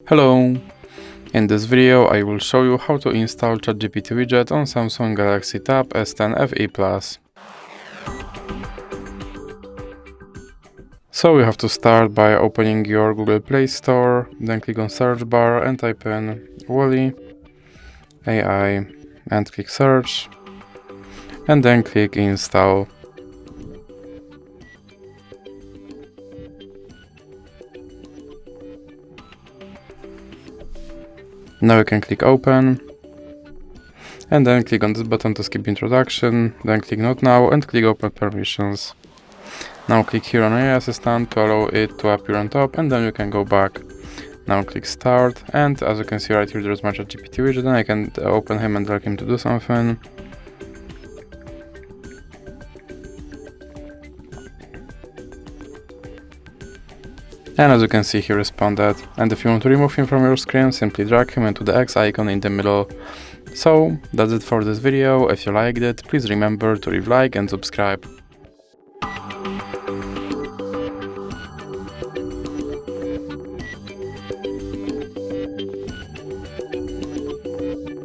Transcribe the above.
Hello! In this video I will show you how to install Chat GPT Widget on Samsung Galaxy Tab S10 FE+. So you have to start by opening your Google Play Store, then click on search bar and type in Wally AI and click search, and then click install. Now you can click open, and then click on this button to skip introduction, then click not now and click open permissions. Now click here on AI Assistant to allow it to appear on top, and then you can go back. Now click start, and as you can see right here there is my Chat GPT widget, and I can open him and tell him to do something. And as you can see, he responded. And if you want to remove him from your screen, simply drag him into the X icon in the middle. So that's it for this video. If you liked it, please remember to leave a like and subscribe.